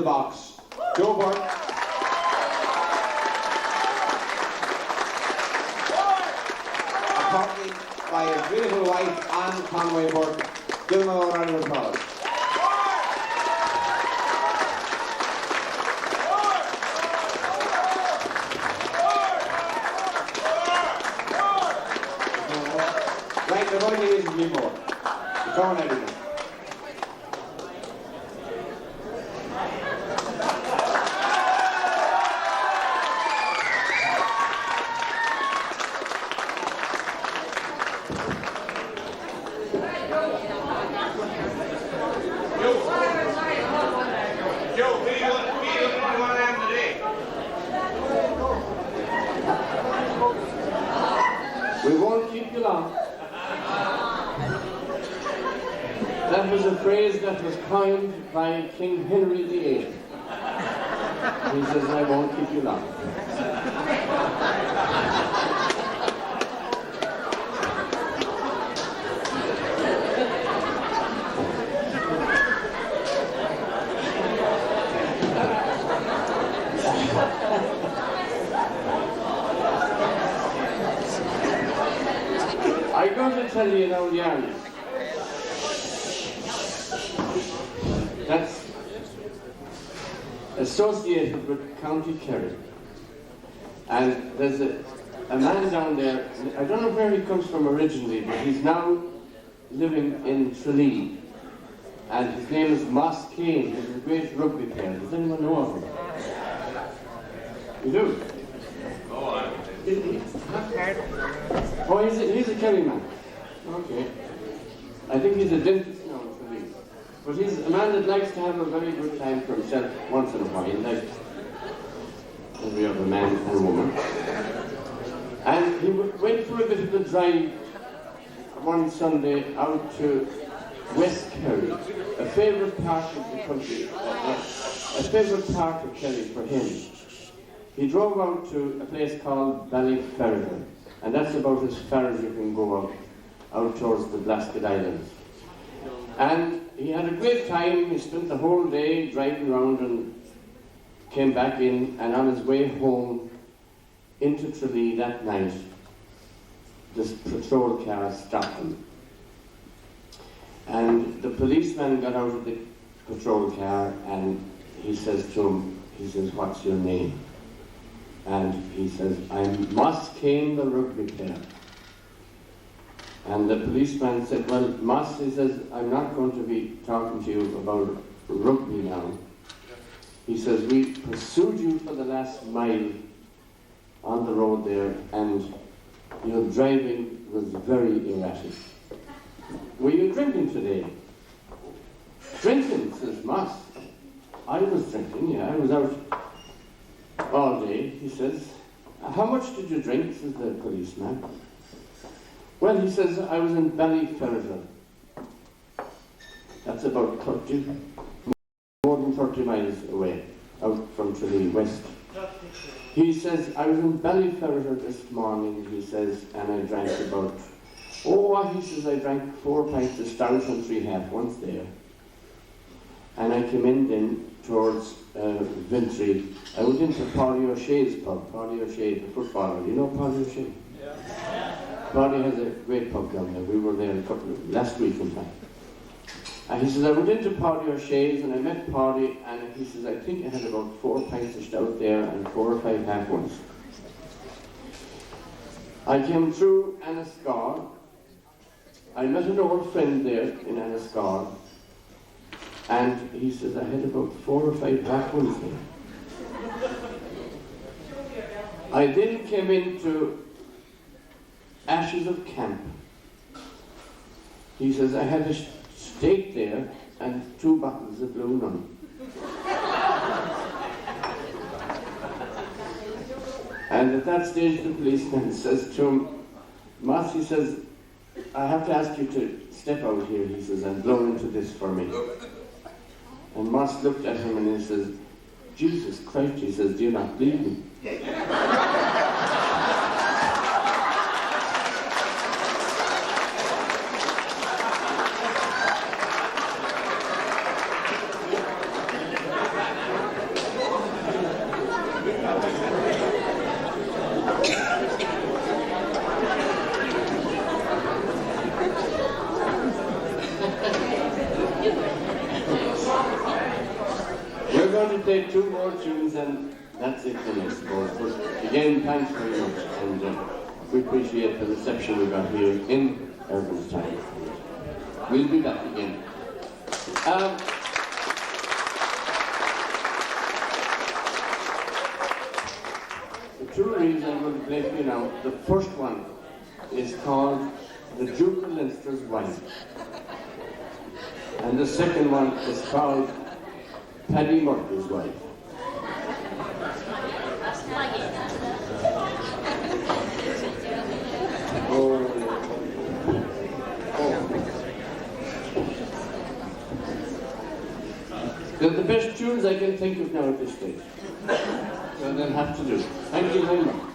box, Joe Burke. Accompanied by his beautiful wife, Anne Conway Burke. Give them a round of applause. Right, the money is to be more. It's on everything. We won't keep you long. That was a phrase that was coined by King Henry VIII. He says, I won't keep you long. I'm going to tell you an old yarn that's associated with County Kerry. And there's a man down there, I don't know where he comes from originally, but he's now living in Tralee. And his name is Moss Kane. He's a great rugby player. Does anyone know of him? You do? Oh, he's a Kerry man. Okay. I think he's a dentist now in Tralee. But he's a man that likes to have a very good time for himself once in a while, like every other man and woman. And he went for a bit of a drive one Sunday out to West Kerry, a favourite part of the country, a favourite part of Kerry for him. He drove out to a place called Ballyferriter, and that's about as far as you can go out towards the Blasket Islands. And he had a great time. He spent the whole day driving around and came back in, and on his way home into Tralee that night, this patrol car stopped him. And the policeman got out of the patrol car and he says to him, he says, what's your name? And he says, I'm Moss Kane, the rugby player. And the policeman said, well, Moss, he says, I'm not going to be talking to you about rugby now. He says, we pursued you for the last mile on the road there, and your driving was very erratic. Were you drinking today? Drinking, says Moss. I was drinking, yeah, I was out all day, he says. How much did you drink, says the policeman. Well, he says, I was in Ballyferriter. That's about 30, more than 30 miles away, out from Tralee, west. He says, I was in Ballyferriter this morning, he says, and I drank about, he says, I drank 4 pints of stout and 3 half once there. And I came in then towards Vintry. I went into Paddy O'Shea's pub, Paddy O'Shea, the footballer. You know Paddy O'Shea? Yeah. Paddy has a great pub down there. We were there last week in fact. And he says, I went into Paddy O'Shea's and I met Paddy, and he says, I think I had about 4 pints of stout there and 4 or 5 half ones. I came through Anascar. I met an old friend there in Anascar, and he says, I had about 4 or 5 half ones there. I then came into Ashes of Camp. He says, I had a steak there and 2 bottles of Blue Nun. And at that stage the policeman says to him, Moss, he says, I have to ask you to step out here, he says, and blow into this for me. And Moss looked at him and he says, Jesus Christ, he says, do you not believe me? play two more tunes and that's it then, I suppose. But again, thanks very much, and we appreciate the reception we got here in Irvinestown. We'll be back again. The two reels I'm going to play for you now, the first one is called The Duke of Leinster's Wife. And the second one is called Paddy Murphy's Wife. They're the best tunes I can think of now at this stage. So they'll have to do. Thank you very much.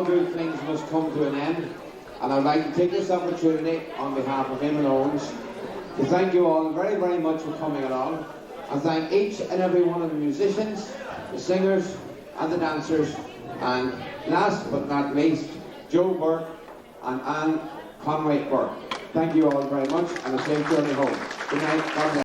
all good things must come to an end, and I'd like to take this opportunity on behalf of him and Owens to thank you all very, very much for coming along, and thank each and every one of the musicians, the singers and the dancers, and last but not least, Joe Burke and Anne Conway Burke. Thank you all very much, and a safe journey home. Good night. God bless.